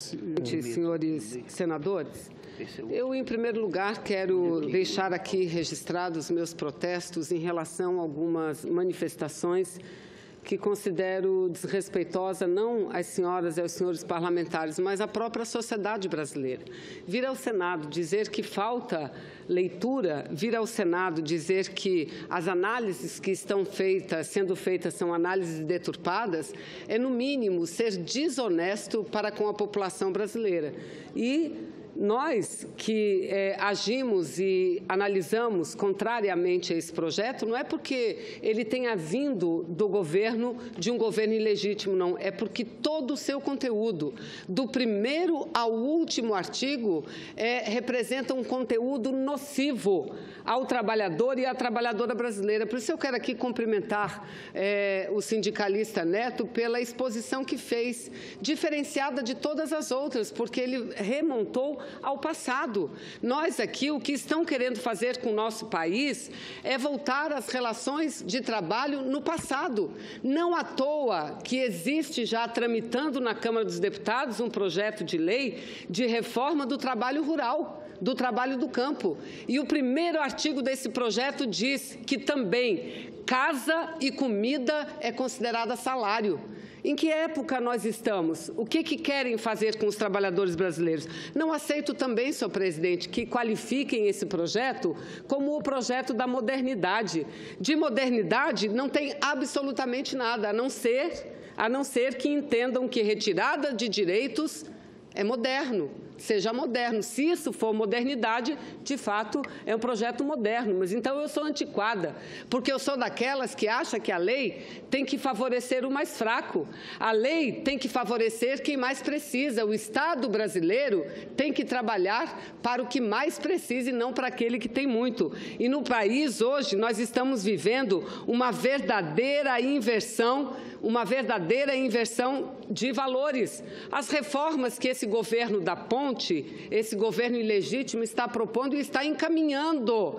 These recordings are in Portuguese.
Senhores senadores, eu, em primeiro lugar, quero deixar aqui registrados os meus protestos em relação a algumas manifestações que considero desrespeitosa não às senhoras e aos senhores parlamentares, mas à própria sociedade brasileira. Vir ao Senado dizer que falta leitura, vir ao Senado dizer que as análises que estão sendo feitas são análises deturpadas, é, no mínimo, ser desonesto para com a população brasileira. E nós que agimos e analisamos contrariamente a esse projeto, não é porque ele tenha vindo do governo, de um governo ilegítimo, não. É porque todo o seu conteúdo, do primeiro ao último artigo, representa um conteúdo nocivo ao trabalhador e à trabalhadora brasileira. Por isso eu quero aqui cumprimentar o sindicalista Neto pela exposição que fez, diferenciada de todas as outras, porque ele remontou ao passado. Nós aqui, o que estão querendo fazer com o nosso país é voltar às relações de trabalho no passado. Não à toa que existe já tramitando na Câmara dos Deputados um projeto de lei de reforma do trabalho rural, do trabalho do campo. E o primeiro artigo desse projeto diz que também casa e comida é considerada salário. Em que época nós estamos? O que querem fazer com os trabalhadores brasileiros? Não aceito também, senhor presidente, que qualifiquem esse projeto como o projeto da modernidade. De modernidade não tem absolutamente nada, a não ser que entendam que retirada de direitos é moderno. Seja moderno. Se isso for modernidade, de fato, é um projeto moderno. Mas então eu sou antiquada, porque eu sou daquelas que acha que a lei tem que favorecer o mais fraco. A lei tem que favorecer quem mais precisa. O Estado brasileiro tem que trabalhar para o que mais precisa e não para aquele que tem muito. E no país, hoje, nós estamos vivendo uma verdadeira inversão de valores. As reformas que esse governo da ponte, esse governo ilegítimo está propondo e está encaminhando.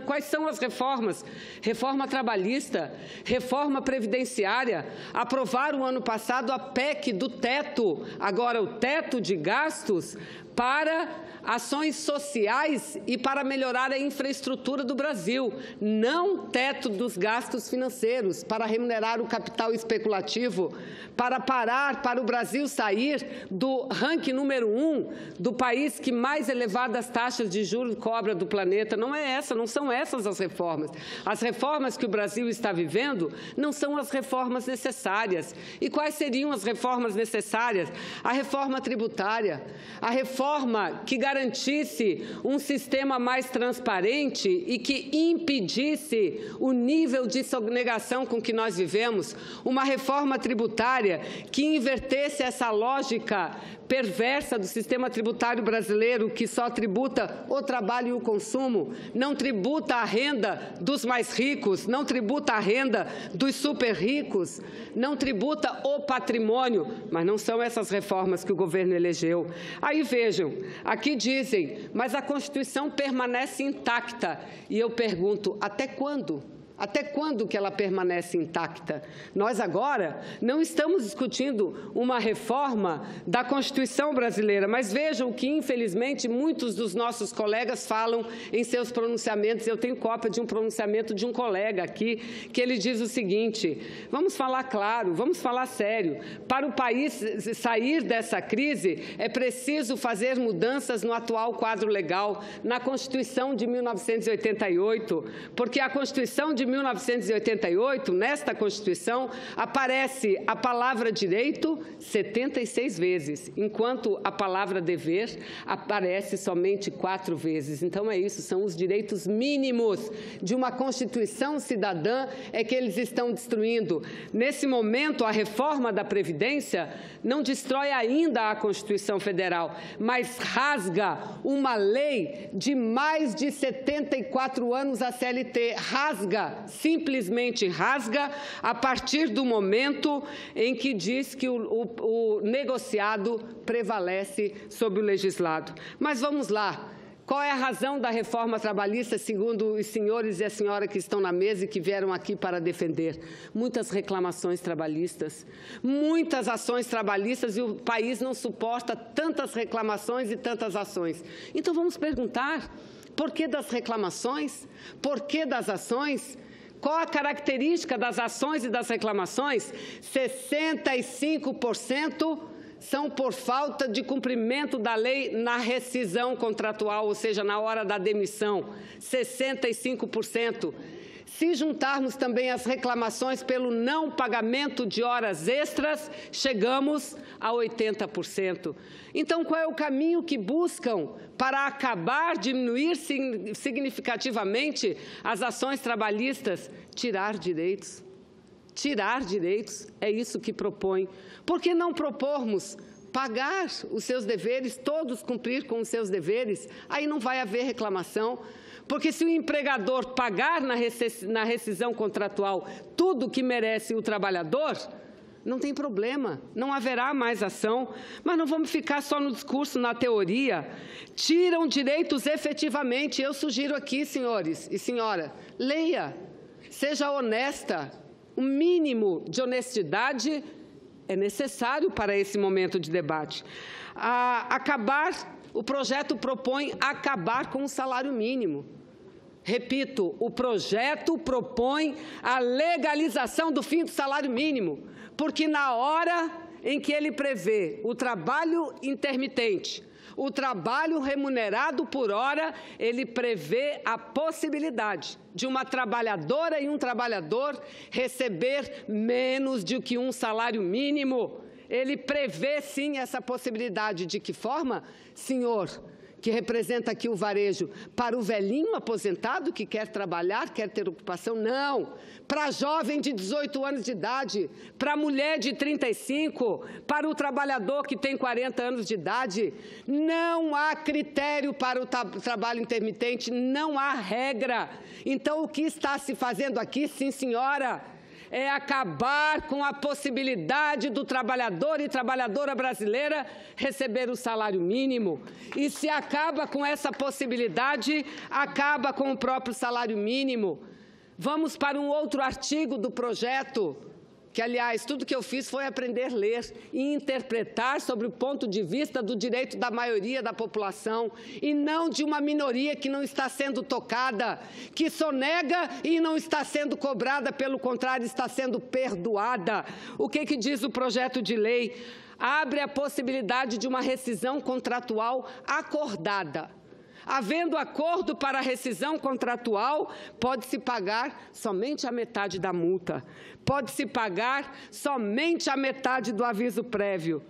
Quais são as reformas? Reforma trabalhista, reforma previdenciária, aprovaram ano passado a PEC do teto, agora o teto de gastos para ações sociais e para melhorar a infraestrutura do Brasil, não teto dos gastos financeiros, para remunerar o capital especulativo, para o Brasil sair do ranking número 1 do país que mais elevadas taxas de juros cobra do planeta. Não são essas as reformas. As reformas que o Brasil está vivendo não são as reformas necessárias. E quais seriam as reformas necessárias? A reforma tributária, a reforma que garantisse um sistema mais transparente e que impedisse o nível de sonegação com que nós vivemos, uma reforma tributária que invertesse essa lógica perversa do sistema tributário brasileiro, que só tributa o trabalho e o consumo, não tributa a renda dos mais ricos, não tributa a renda dos super ricos, não tributa o patrimônio, mas não são essas reformas que o governo elegeu. Aí vejam, aqui dizem, mas a Constituição permanece intacta. E eu pergunto, até quando? Até quando que ela permanece intacta? Nós agora não estamos discutindo uma reforma da Constituição brasileira, mas vejam que, infelizmente, muitos dos nossos colegas falam em seus pronunciamentos. Eu tenho cópia de um pronunciamento de um colega aqui, que ele diz o seguinte: vamos falar claro, vamos falar sério. Para o país sair dessa crise, é preciso fazer mudanças no atual quadro legal, na Constituição de 1988, porque a Constituição de 1988, nesta Constituição, aparece a palavra direito 76 vezes, enquanto a palavra dever aparece somente 4 vezes. Então é isso, são os direitos mínimos de uma Constituição cidadã é que eles estão destruindo. Nesse momento, a reforma da Previdência não destrói ainda a Constituição Federal, mas rasga uma lei de mais de 74 anos, a CLT, simplesmente rasga, a partir do momento em que diz que o negociado prevalece sobre o legislado. Mas vamos lá. Qual é a razão da reforma trabalhista, segundo os senhores e a senhora que estão na mesa e que vieram aqui para defender? Muitas reclamações trabalhistas, muitas ações trabalhistas, e o país não suporta tantas reclamações e tantas ações. Então, vamos perguntar, por que das reclamações? Por que das ações? Qual a característica das ações e das reclamações? 65% são por falta de cumprimento da lei na rescisão contratual, ou seja, na hora da demissão, 65%. Se juntarmos também as reclamações pelo não pagamento de horas extras, chegamos a 80%. Então, qual é o caminho que buscam para acabar, diminuir significativamente as ações trabalhistas? Tirar direitos. Tirar direitos, é isso que propõe. Por que não propormos pagar os seus deveres, todos cumprir com os seus deveres? Aí não vai haver reclamação, porque se o empregador pagar na rescisão contratual tudo que merece o trabalhador, não tem problema, não haverá mais ação. Mas não vamos ficar só no discurso, na teoria. Tiram direitos efetivamente. Eu sugiro aqui, senhores e senhora, leia, seja honesta. O mínimo de honestidade é necessário para esse momento de debate. O projeto propõe acabar com o salário mínimo. Repito, o projeto propõe a legalização do fim do salário mínimo, porque na hora em que ele prevê o trabalho intermitente, o trabalho remunerado por hora, ele prevê a possibilidade de uma trabalhadora e um trabalhador receber menos do que um salário mínimo. Ele prevê, sim, essa possibilidade. De que forma, senhor, que representa aqui o varejo? Para o velhinho aposentado que quer trabalhar, quer ter ocupação? Não. Para jovem de 18 anos de idade, para a mulher de 35, para o trabalhador que tem 40 anos de idade. Não há critério para o trabalho intermitente, não há regra. Então, o que está se fazendo aqui, sim, senhora, é acabar com a possibilidade do trabalhador e trabalhadora brasileira receber o salário mínimo. E se acaba com essa possibilidade, acaba com o próprio salário mínimo. Vamos para um outro artigo do projeto, que, aliás, tudo que eu fiz foi aprender a ler e interpretar sobre o ponto de vista do direito da maioria da população e não de uma minoria que não está sendo tocada, que sonega e não está sendo cobrada, pelo contrário, está sendo perdoada. O que diz o projeto de lei? Abre a possibilidade de uma rescisão contratual acordada. Havendo acordo para a rescisão contratual, pode-se pagar somente a metade da multa. Pode-se pagar somente a metade do aviso prévio.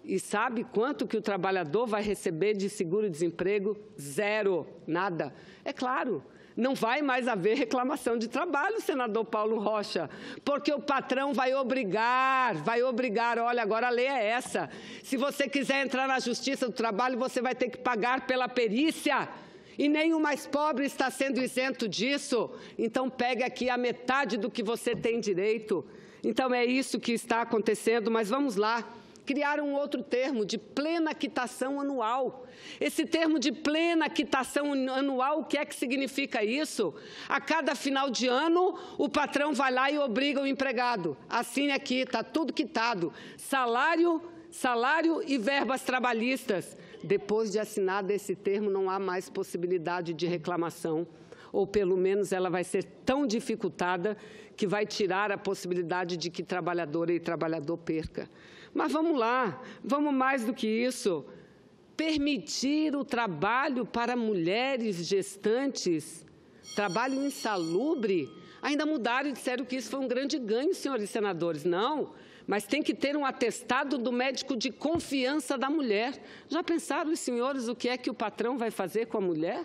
E sabe quanto que o trabalhador vai receber de seguro-desemprego? Zero, nada. É claro, não vai mais haver reclamação de trabalho, senador Paulo Rocha, porque o patrão vai obrigar, olha, agora a lei é essa. Se você quiser entrar na Justiça do Trabalho, você vai ter que pagar pela perícia. E nem o mais pobre está sendo isento disso. Então, pegue aqui a metade do que você tem direito. Então, é isso que está acontecendo, mas vamos lá. Criaram um outro termo, de plena quitação anual. Esse termo de plena quitação anual, o que é que significa isso? A cada final de ano, o patrão vai lá e obriga o empregado. Assine aqui, está tudo quitado. Salário e verbas trabalhistas. Depois de assinado esse termo, não há mais possibilidade de reclamação, ou pelo menos ela vai ser tão dificultada que vai tirar a possibilidade de que trabalhadora e trabalhador perca. Mas vamos lá, vamos mais do que isso. Permitir o trabalho para mulheres gestantes, trabalho insalubre. Ainda mudaram e disseram que isso foi um grande ganho, senhores senadores. Não, mas tem que ter um atestado do médico de confiança da mulher. Já pensaram os senhores o que é que o patrão vai fazer com a mulher?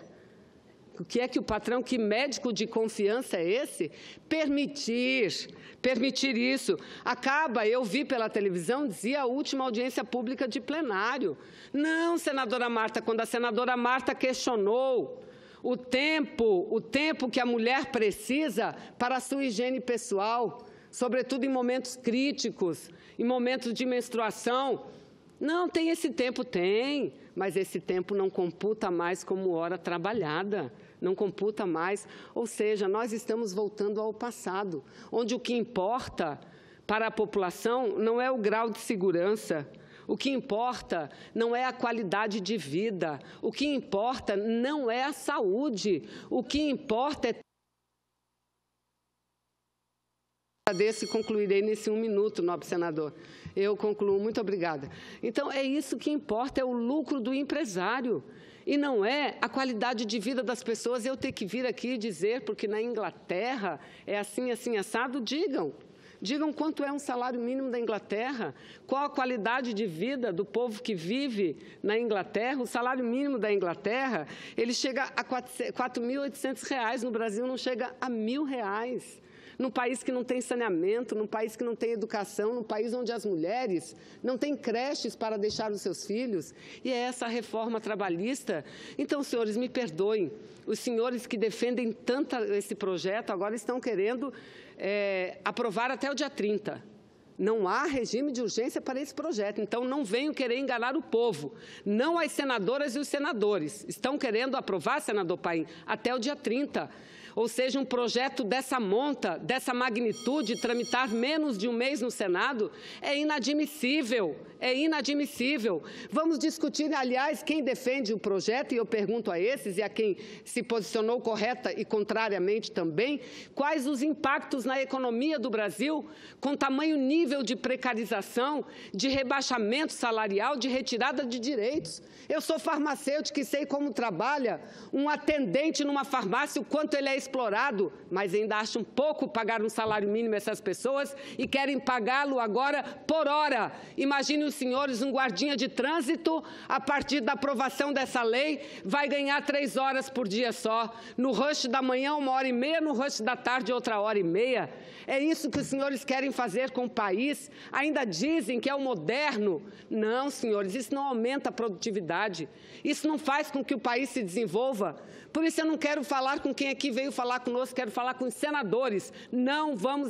O que é que o patrão, que médico de confiança é esse? Permitir isso. Acaba, eu vi pela televisão, dizia a última audiência pública de plenário. Não, senadora Marta, quando a senadora Marta questionou o tempo que a mulher precisa para a sua higiene pessoal, sobretudo em momentos críticos, em momentos de menstruação. Não, tem esse tempo? Tem. mas esse tempo não computa mais como hora trabalhada, não computa mais. Ou seja, nós estamos voltando ao passado, onde o que importa para a população não é o grau de segurança, o que importa não é a qualidade de vida, o que importa não é a saúde, o que importa é... Agradeço e concluirei nesse 1 minuto, nobre senador. Eu concluo. Muito obrigada. Então, é isso que importa, é o lucro do empresário. E não é a qualidade de vida das pessoas. Eu ter que vir aqui dizer, porque na Inglaterra é assim, assim, assado, digam. Digam quanto é um salário mínimo da Inglaterra, qual a qualidade de vida do povo que vive na Inglaterra. O salário mínimo da Inglaterra, ele chega a R$ 4.800, no Brasil não chega a R$ 1.000. Num país que não tem saneamento, num país que não tem educação, num país onde as mulheres não têm creches para deixar os seus filhos. E é essa a reforma trabalhista. Então, senhores, me perdoem, os senhores que defendem tanto esse projeto agora estão querendo aprovar até o dia 30. Não há regime de urgência para esse projeto, então não venham querer enganar o povo. Não as senadoras e os senadores estão querendo aprovar, senador Paim, até o dia 30. Ou seja, um projeto dessa monta, dessa magnitude, tramitar menos de um mês no Senado, é inadmissível, é inadmissível. Vamos discutir, aliás, quem defende o projeto, e eu pergunto a esses e a quem se posicionou correta e contrariamente também, quais os impactos na economia do Brasil, com tamanho nível de precarização, de rebaixamento salarial, de retirada de direitos. Eu sou farmacêutica e sei como trabalha um atendente numa farmácia, o quanto ele é explorado, mas ainda acham pouco pagar um salário mínimo a essas pessoas e querem pagá-lo agora por hora. Imagine os senhores, um guardinha de trânsito, a partir da aprovação dessa lei, vai ganhar 3 horas por dia só. No rush da manhã, 1h30, no rush da tarde, outra 1h30. É isso que os senhores querem fazer com o país? Ainda dizem que é o moderno. Não, senhores, isso não aumenta a produtividade. Isso não faz com que o país se desenvolva. Por isso eu não quero falar com quem aqui veio falar conosco, quero falar com os senadores. Não vamos